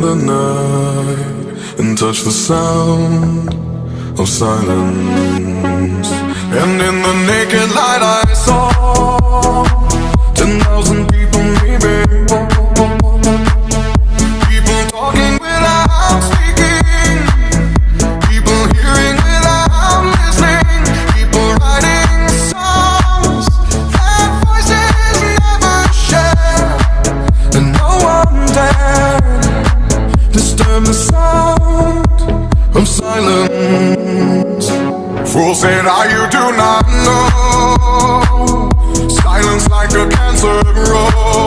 the night and touch the sound of silence. And in the naked light I saw 10,000 people maybe, people talking without speaking, people hearing without listening, people writing songs that voices never share, and no one dared disturb the sound of silence. Fools say now you do not know, silence like a cancer grows.